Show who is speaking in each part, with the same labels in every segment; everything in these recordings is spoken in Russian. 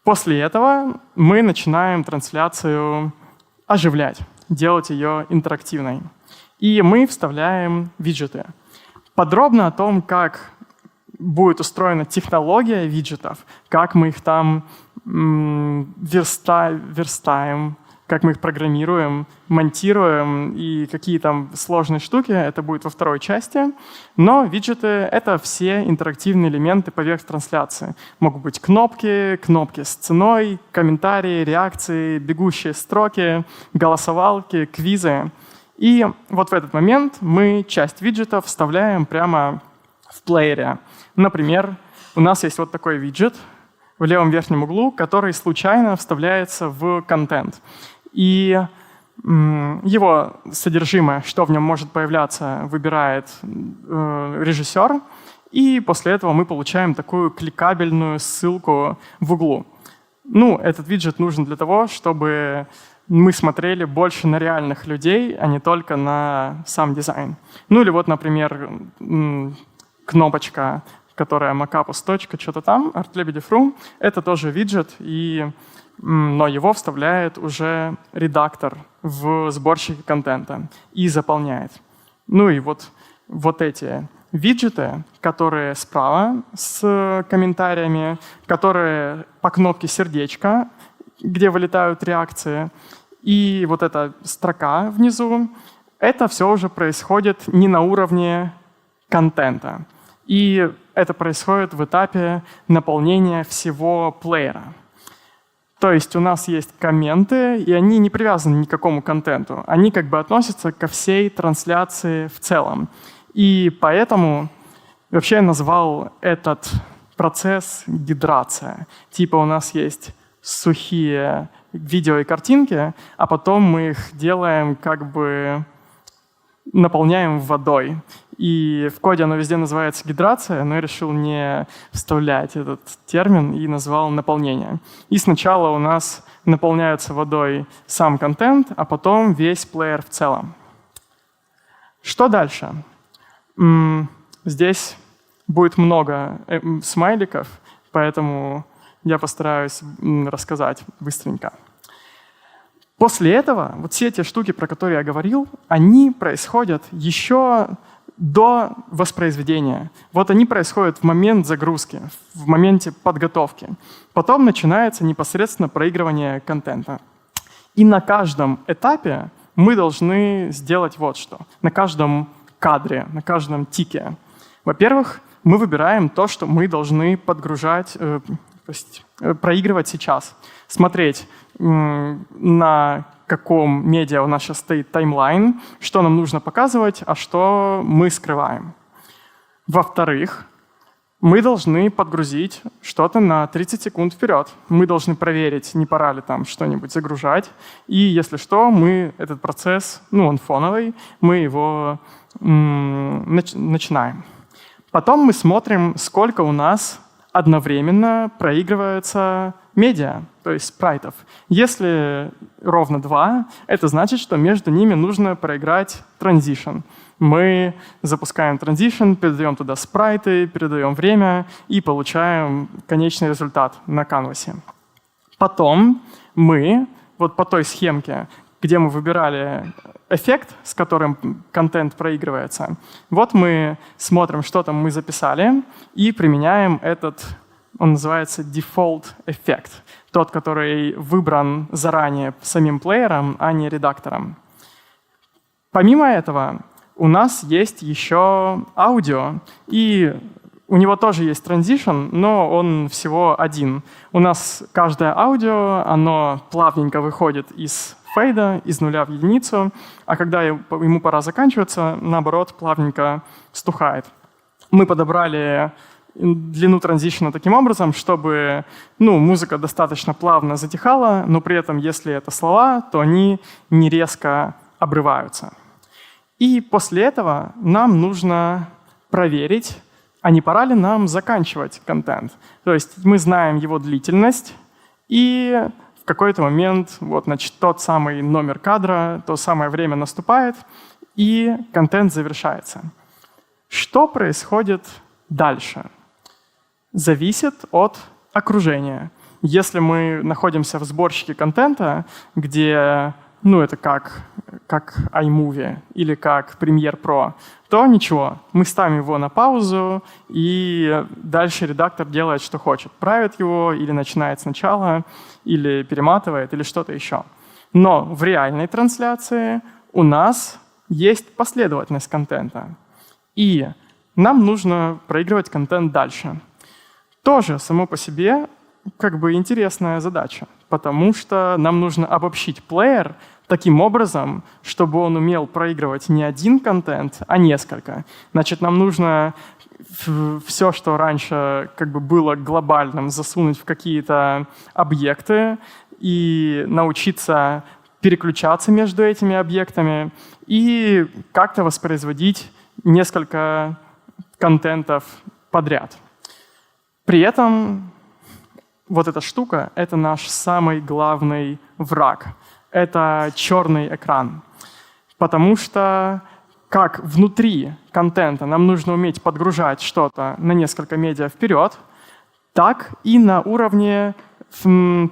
Speaker 1: После этого мы начинаем трансляцию оживлять, делать ее интерактивной. И мы вставляем виджеты. Подробно о том, как будет устроена технология виджетов, как мы их там верстаем, как мы их программируем, монтируем и какие там сложные штуки, это будет во второй части. Но виджеты — это все интерактивные элементы поверх трансляции. Могут быть кнопки с ценой, комментарии, реакции, бегущие строки, голосовалки, квизы. И вот в этот момент мы часть виджетов вставляем прямо в плеере. Например, у нас есть вот такой виджет в левом верхнем углу, который случайно вставляется в контент. И его содержимое, что в нем может появляться, выбирает режиссер. И после этого мы получаем такую кликабельную ссылку в углу. Ну, этот виджет нужен для того, чтобы мы смотрели больше на реальных людей, а не только на сам дизайн. Ну или вот, например, кнопочка, которая macapus. Что-то там, artlebedев.ru, это тоже виджет, но его вставляет уже редактор в сборщике контента и заполняет. Ну и вот эти виджеты, которые справа с комментариями, которые по кнопке сердечко, где вылетают реакции, и вот эта строка внизу, это все уже происходит не на уровне контента. И это происходит в этапе наполнения всего плеера. То есть у нас есть комменты, и они не привязаны ни к какому контенту. Они как бы относятся ко всей трансляции в целом. И поэтому вообще я назвал этот процесс гидрация. Типа у нас есть сухие видео и картинки, а потом мы их делаем как бы наполняем водой. И в коде оно везде называется гидрация, но я решил не вставлять этот термин и назвал наполнение. И сначала у нас наполняется водой сам контент, а потом весь плеер в целом. Что дальше? Здесь будет много смайликов, поэтому я постараюсь рассказать быстренько. После этого вот все эти штуки, про которые я говорил, они происходят еще до воспроизведения. Вот они происходят в момент загрузки, в моменте подготовки. Потом начинается непосредственно проигрывание контента. И на каждом этапе мы должны сделать вот что. На каждом кадре, на каждом тике. Во-первых, мы выбираем то, что мы должны проигрывать сейчас. Смотреть, на каком медиа у нас сейчас стоит таймлайн, что нам нужно показывать, а что мы скрываем. Во-вторых, мы должны подгрузить что-то на 30 секунд вперед. Мы должны проверить, не пора ли там что-нибудь загружать. И если что, мы этот процесс, он фоновый, мы его начинаем. Потом мы смотрим, сколько у нас одновременно проигрывается медиа, то есть спрайтов. Если ровно 2, это значит, что между ними нужно проиграть транзишн. Мы запускаем транзишн, передаем туда спрайты, передаем время и получаем конечный результат на канвасе. Потом мы, вот по той схемке, где мы выбирали эффект, с которым контент проигрывается, вот мы смотрим, что там мы записали, и применяем этот, он называется default эффект, тот, который выбран заранее самим плеером, а не редактором. Помимо этого, у нас есть еще аудио, и у него тоже есть транзишн, но он всего один. У нас каждое аудио, оно плавненько выходит из фейда, из нуля в единицу, а когда ему пора заканчиваться, наоборот, плавненько стухает. Мы подобрали длину транзишна таким образом, чтобы музыка достаточно плавно затихала, но при этом, если это слова, то они не резко обрываются. И после этого нам нужно проверить, а не пора ли нам заканчивать контент. То есть мы знаем его длительность, и в какой-то момент тот самый номер кадра, то самое время наступает, и контент завершается. Что происходит дальше? Зависит от окружения. Если мы находимся в сборщике контента, где это как iMovie или как Premiere Pro, то ничего, мы ставим его на паузу, и дальше редактор делает, что хочет. Правит его, или начинает сначала, или перематывает, или что-то еще. Но в реальной трансляции у нас есть последовательность контента. И нам нужно проигрывать контент дальше. Тоже само по себе интересная задача, потому что нам нужно обобщить плеер таким образом, чтобы он умел проигрывать не один контент, а несколько. Значит, нам нужно все, что раньше было глобальным, засунуть в какие-то объекты и научиться переключаться между этими объектами и как-то воспроизводить несколько контентов подряд. При этом вот эта штука — это наш самый главный враг. Это черный экран. Потому что как внутри контента нам нужно уметь подгружать что-то на несколько медиа вперед, так и на уровне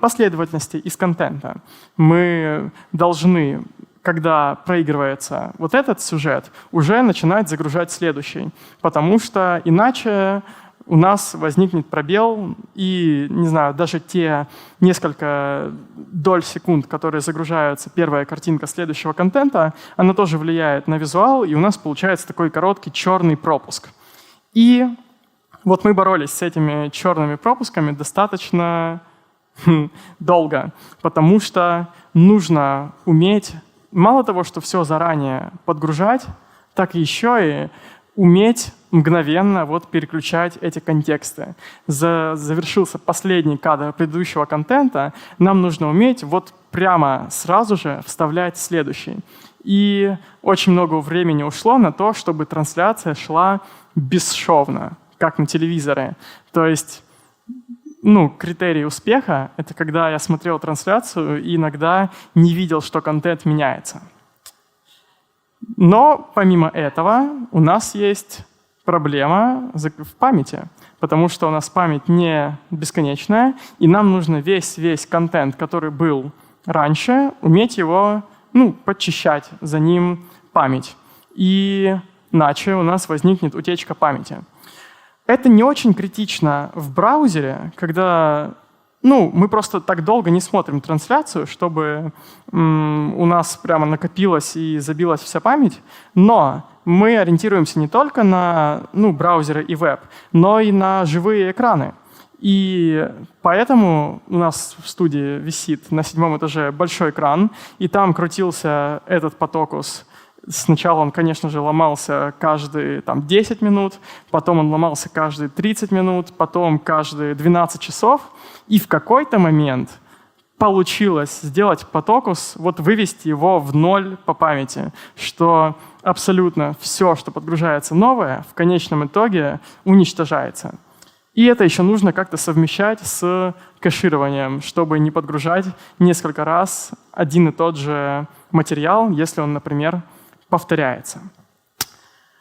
Speaker 1: последовательности из контента. Мы должны, когда проигрывается вот этот сюжет, уже начинать загружать следующий, потому что иначе у нас возникнет пробел, и, не знаю, даже те несколько доль секунд, которые загружаются первая картинка следующего контента, она тоже влияет на визуал, и у нас получается такой короткий черный пропуск. И вот мы боролись с этими черными пропусками достаточно долго, потому что нужно уметь мало того, что все заранее подгружать, так еще и уметь мгновенно переключать эти контексты. Завершился последний кадр предыдущего контента, нам нужно уметь прямо сразу же вставлять следующий. И очень много времени ушло на то, чтобы трансляция шла бесшовно, как на телевизоре. То есть критерий успеха — это когда я смотрел трансляцию и иногда не видел, что контент меняется. Но помимо этого у нас есть проблема в памяти, потому что у нас память не бесконечная, и нам нужно весь контент, который был раньше, уметь его подчищать за ним память. И иначе у нас возникнет утечка памяти. Это не очень критично в браузере, когда мы просто так долго не смотрим трансляцию, чтобы у нас прямо накопилась и забилась вся память, но мы ориентируемся не только на браузеры и веб, но и на живые экраны. И поэтому у нас в студии висит на 7-м этаже большой экран, и там крутился этот потокус. Сначала он, конечно же, ломался каждые 10 минут, потом он ломался каждые 30 минут, потом каждые 12 часов. И в какой-то момент получилось сделать потокус, вывести его в ноль по памяти, что абсолютно все, что подгружается новое, в конечном итоге уничтожается. И это еще нужно как-то совмещать с кэшированием, чтобы не подгружать несколько раз один и тот же материал, если он, например, повторяется.